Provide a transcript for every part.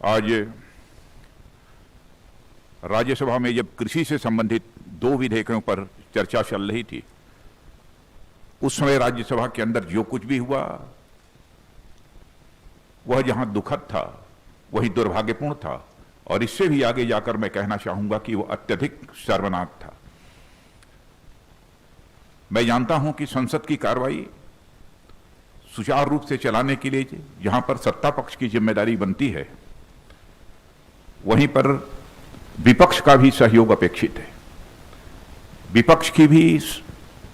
आज राज्यसभा में जब कृषि से संबंधित दो विधेयकों पर चर्चा चल रही थी, उस समय राज्यसभा के अंदर जो कुछ भी हुआ वह जहां दुखद था वही दुर्भाग्यपूर्ण था, और इससे भी आगे जाकर मैं कहना चाहूंगा कि वह अत्यधिक शर्मनाक था। मैं जानता हूं कि संसद की कार्रवाई सुचारू रूप से चलाने के लिए जहां पर सत्ता पक्ष की जिम्मेदारी बनती है, वहीं पर विपक्ष का भी सहयोग अपेक्षित है। विपक्ष की भी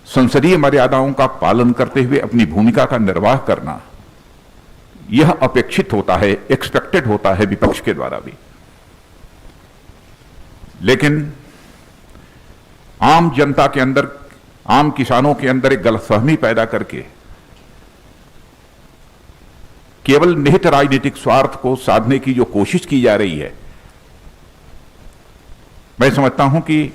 संसदीय मर्यादाओं का पालन करते हुए अपनी भूमिका का निर्वाह करना यह अपेक्षित होता है, एक्सपेक्टेड होता है विपक्ष के द्वारा भी। लेकिन आम जनता के अंदर, आम किसानों के अंदर एक गलतफहमी पैदा करके केवल निहित राजनीतिक स्वार्थ को साधने की जो कोशिश की जा रही है, मैं समझता हूं कि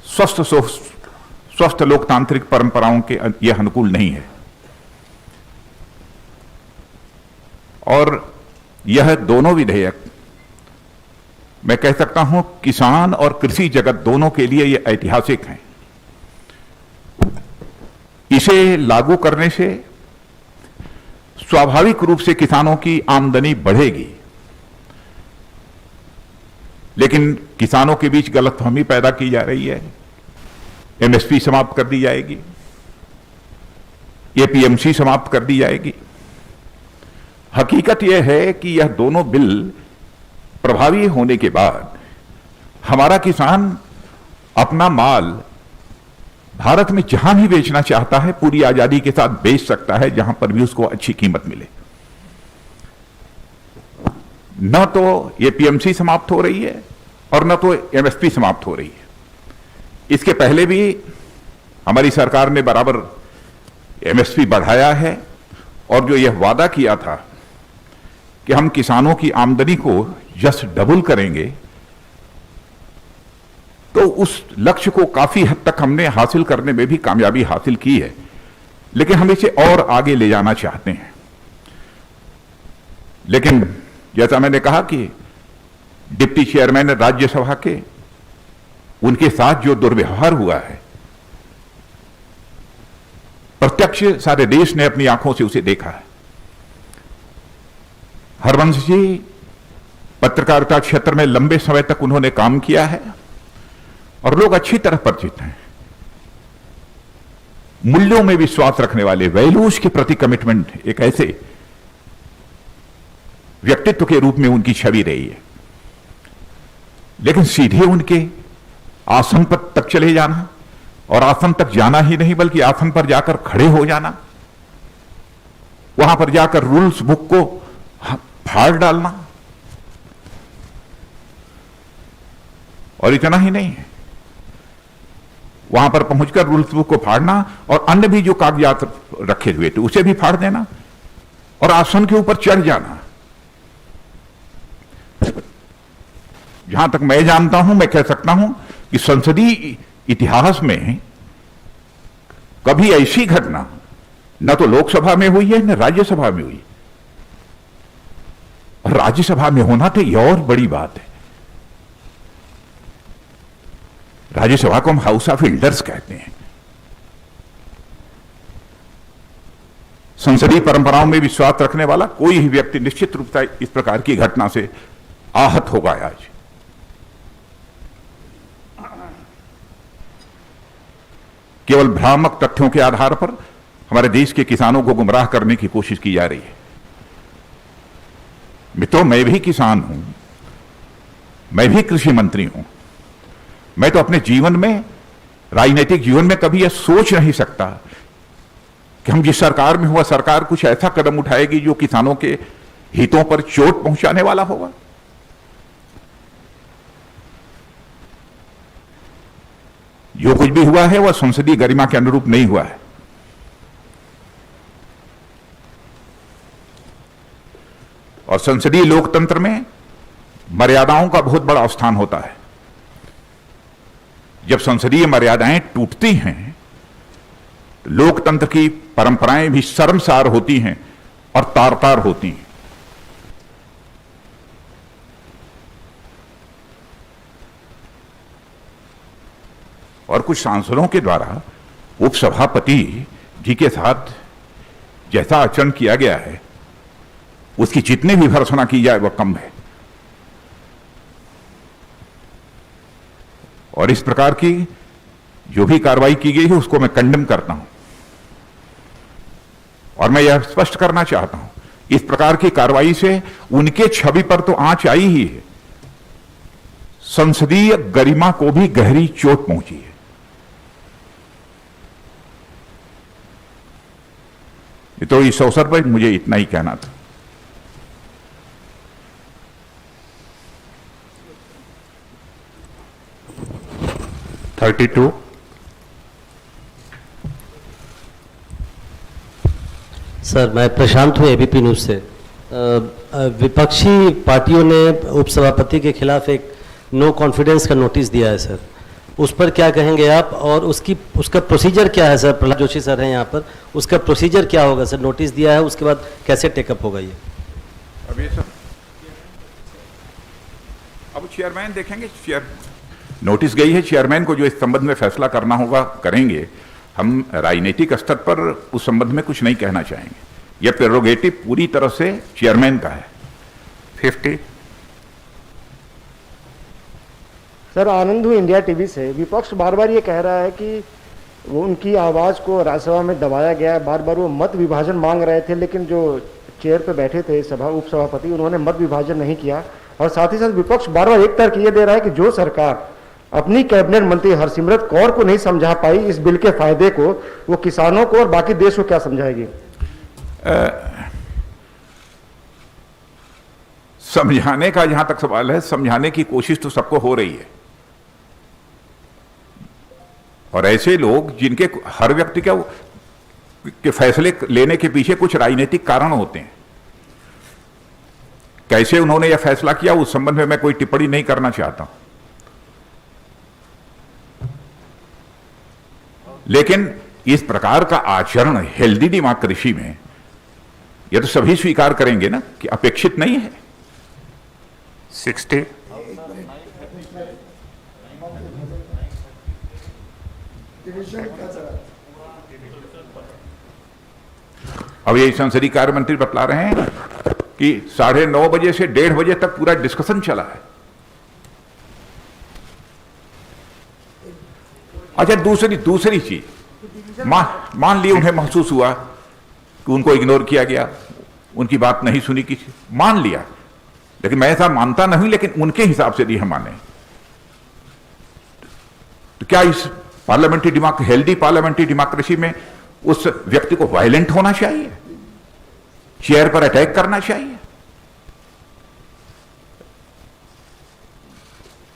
स्वस्थ लोकतांत्रिक परंपराओं के यह अनुकूल नहीं है। और यह दोनों विधेयक, मैं कह सकता हूं, किसान और कृषि जगत दोनों के लिए यह ऐतिहासिक हैं। इसे लागू करने से स्वाभाविक रूप से किसानों की आमदनी बढ़ेगी, लेकिन किसानों के बीच गलतफहमी पैदा की जा रही है। एमएसपी समाप्त कर दी जाएगी, एपीएमसी समाप्त कर दी जाएगी। हकीकत यह है कि यह दोनों बिल प्रभावी होने के बाद हमारा किसान अपना माल भारत में जहां भी बेचना चाहता है पूरी आजादी के साथ बेच सकता है, जहां पर भी उसको अच्छी कीमत मिले। न तो एपीएमसी समाप्त हो रही है और न तो एमएसपी समाप्त हो रही है। इसके पहले भी हमारी सरकार ने बराबर एमएसपी बढ़ाया है, और जो यह वादा किया था कि हम किसानों की आमदनी को जस्ट डबल करेंगे, तो उस लक्ष्य को काफी हद तक हमने हासिल करने में भी कामयाबी हासिल की है। लेकिन हम इसे और आगे ले जाना चाहते हैं। लेकिन जैसा मैंने कहा कि डिप्टी चेयरमैन राज्यसभा के, उनके साथ जो दुर्व्यवहार हुआ है, प्रत्यक्ष सारे देश ने अपनी आंखों से उसे देखा है। हरवंश जी पत्रकारिता क्षेत्र में लंबे समय तक उन्होंने काम किया है और लोग अच्छी तरह परिचित हैं। मूल्यों में विश्वास रखने वाले, वैल्यूज के प्रति कमिटमेंट, एक ऐसे व्यक्तित्व के रूप में उनकी छवि रही है। लेकिन सीधे उनके आसन पर तक चले जाना, और आसन तक जाना ही नहीं बल्कि आसन पर जाकर खड़े हो जाना, वहां पर जाकर रूल्स बुक को फाड़ डालना, और इतना ही नहीं है, वहां पर पहुंचकर रूल्स बुक को फाड़ना और अन्य भी जो कागजात रखे हुए थे उसे भी फाड़ देना, और आसन के ऊपर चढ़ जाना। जहां तक मैं जानता हूं, मैं कह सकता हूं कि संसदीय इतिहास में कभी ऐसी घटना न तो लोकसभा में हुई है न राज्यसभा में हुई, और राज्यसभा में होना तो यह और बड़ी बात है। राज्यसभा को हम हाउस ऑफ एल्डर्स कहते हैं। संसदीय परंपराओं में विश्वास रखने वाला कोई भी व्यक्ति निश्चित रूप से इस प्रकार की घटना से आहत होगा। आज केवल भ्रामक तथ्यों के आधार पर हमारे देश के किसानों को गुमराह करने की कोशिश की जा रही है। मित्रों, मैं भी किसान हूं, मैं भी कृषि मंत्री हूं। मैं तो अपने जीवन में, राजनीतिक जीवन में कभी यह सोच नहीं सकता कि हम जिस सरकार में हुआ, सरकार कुछ ऐसा कदम उठाएगी जो किसानों के हितों पर चोट पहुंचाने वाला होगा। जो कुछ भी हुआ है वह संसदीय गरिमा के अनुरूप नहीं हुआ है। और संसदीय लोकतंत्र में मर्यादाओं का बहुत बड़ा स्थान होता है। जब संसदीय मर्यादाएं टूटती हैं, तो लोकतंत्र की परंपराएं भी शर्मसार होती हैं और तार तार होती हैं। और कुछ सांसदों के द्वारा उपसभापति जी के साथ जैसा आचरण किया गया है उसकी जितनी भी भर्त्सना की जाए वह कम है। और इस प्रकार की जो भी कार्रवाई की गई है उसको मैं कंडेम करता हूं और मैं यह स्पष्ट करना चाहता हूं, इस प्रकार की कार्रवाई से उनके छवि पर तो आंच आई ही है, संसदीय गरिमा को भी गहरी चोट पहुंची है। तो इस अवसर पर मुझे इतना ही कहना था। सर, मैं प्रशांत हूँ एबीपी न्यूज से। विपक्षी पार्टियों ने उपसभापति के खिलाफ एक नो कॉन्फिडेंस का नोटिस दिया है सर, उस पर क्या कहेंगे आप? और उसका प्रोसीजर क्या है सर? प्रहलाद जोशी सर हैं यहाँ पर, उसका प्रोसीजर क्या होगा सर? नोटिस दिया है, उसके बाद कैसे टेकअप होगा ये? अब चेयरमैन देखेंगे, नोटिस गई है, चेयरमैन को जो इस संबंध में फैसला करना होगा करेंगे। हम राजनीतिक स्तर पर उस संबंध में कुछ नहीं कहना चाहेंगे, यह प्रेरोगेटिव पूरी तरह से चेयरमैन का है। 50 सर, आनंद हूँ इंडिया टीवी से। विपक्ष बार बार ये कह रहा है कि वो उनकी आवाज़ को राज्यसभा में दबाया गया है। बार बार वो मत विभाजन मांग रहे थे, लेकिन जो चेयर पे बैठे थे उपसभापति, उन्होंने मत विभाजन नहीं किया। और साथ ही साथ विपक्ष बार बार एक तर्क ये दे रहा है कि जो सरकार अपनी कैबिनेट मंत्री हरसिमरत कौर को नहीं समझा पाई इस बिल के फायदे को, वो किसानों को और बाकी देश को क्या समझाएगी? समझाने का जहां तक सवाल है, समझाने की कोशिश तो सबको हो रही है। और ऐसे लोग जिनके हर व्यक्ति के फैसले लेने के पीछे कुछ राजनीतिक कारण होते हैं, कैसे उन्होंने यह फैसला किया उस संबंध में मैं कोई टिप्पणी नहीं करना चाहता हूं। लेकिन इस प्रकार का आचरण हेल्दी डेमोक्रेसी में यह तो सभी स्वीकार करेंगे ना कि अपेक्षित नहीं है। 60 अब ये संसदीय कार्य मंत्री बतला रहे हैं कि 9:30 बजे से 1:30 बजे तक पूरा डिस्कशन चला है। अच्छा, दूसरी चीज, मान लिया उन्हें महसूस हुआ कि उनको इग्नोर किया गया, उनकी बात नहीं सुनी किसी, मान लिया, लेकिन मैं ऐसा मानता नहीं, लेकिन उनके हिसाब से हम माने तो क्या इस हेल्दी पार्लियामेंट्री डेमोक्रेसी में उस व्यक्ति को वायलेंट होना चाहिए, चेयर पर अटैक करना चाहिए,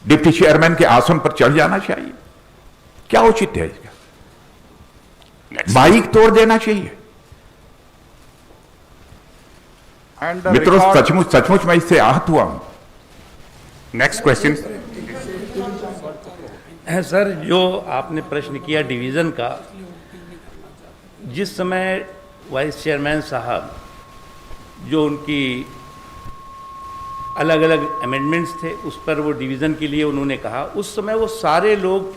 डिप्टी चेयरमैन के आसन पर चढ़ जाना चाहिए? क्या उचित है इसका? माइक तोड़ देना चाहिए? मित्रों, सचमुच मैं इससे आहत हुआ हूं। नेक्स्ट क्वेश्चन है सर, जो आपने प्रश्न किया डिवीज़न का, जिस समय वाइस चेयरमैन साहब जो उनकी अलग अलग अमेंडमेंट्स थे उस पर वो डिवीज़न के लिए उन्होंने कहा, उस समय वो सारे लोग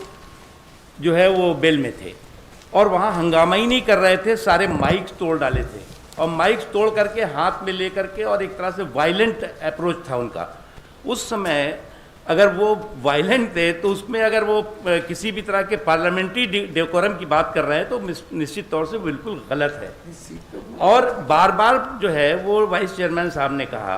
जो है वो बेल में थे और वहाँ हंगामा ही नहीं कर रहे थे, सारे माइक्स तोड़ डाले थे और माइक्स तोड़ करके हाथ में ले करके, और एक तरह से वायलेंट अप्रोच था उनका। उस समय अगर वो वायलेंट थे तो उसमें अगर वो किसी भी तरह के पार्लियामेंट्री डेकोरम की बात कर रहे हैं तो निश्चित तौर से बिल्कुल गलत है। और बार बार जो है वो वाइस चेयरमैन साहब ने कहा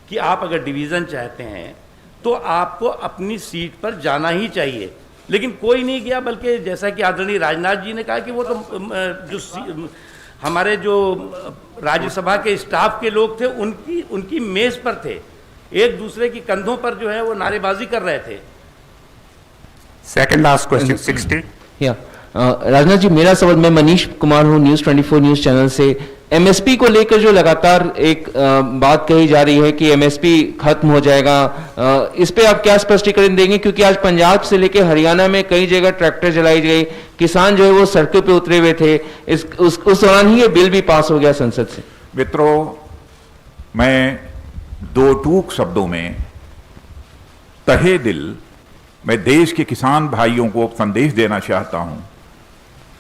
कि आप अगर डिवीज़न चाहते हैं तो आपको अपनी सीट पर जाना ही चाहिए, लेकिन कोई नहीं गया, बल्कि जैसा कि आदरणीय राजनाथ जी ने कहा कि वो तो हमारे जो राज्यसभा के स्टाफ के लोग थे उनकी मेज पर थे, एक दूसरे की कंधों पर जो है वो नारेबाजी कर रहे थे। Second last question 60 Rajnath ji, मेरा सवाल, मैं मनीष कुमार हूँ न्यूज़ 24 न्यूज़ चैनल से। एमएसपी को लेकर जो लगातार एक बात कही जा रही है कि एमएसपी खत्म हो जाएगा, इस पे आप क्या स्पष्टीकरण देंगे? क्योंकि आज पंजाब से लेकर हरियाणा में कई जगह ट्रैक्टर जलाई गई, किसान जो है वो सड़कों पे उतरे हुए थे, उस दौरान ही ये बिल भी पास हो गया संसद से। मित्रों, मैं दो टूक शब्दों में तहे दिल मैं देश के किसान भाइयों को संदेश देना चाहता हूं,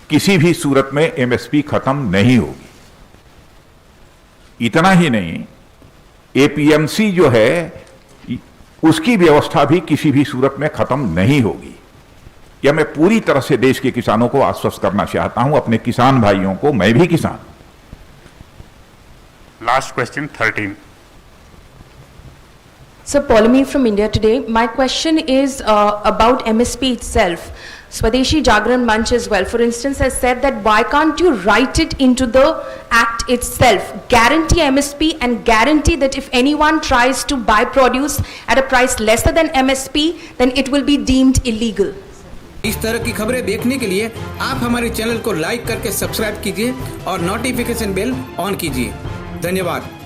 किसी भी सूरत में एमएसपी खत्म नहीं होगी। इतना ही नहीं, एपीएमसी जो है उसकी व्यवस्था भी किसी भी सूरत में खत्म नहीं होगी। यह मैं पूरी तरह से देश के किसानों को आश्वस्त करना चाहता हूं, अपने किसान भाइयों को, मैं भी किसान। Last question, 13. So, Pauline from India Today. My question is about MSP itself. Swadeshi Jagran Manch as well, for instance, has said that why can't you write it into the act itself, guarantee MSP and guarantee that if anyone tries to buy produce at a price lesser than MSP, then it will be deemed illegal. इस तरह की खबरें देखने के लिए आप हमारे channel को लाइक करके सब्सक्राइब कीजिए और नोटिफिकेशन बेल ऑन कीजिए। धन्यवाद।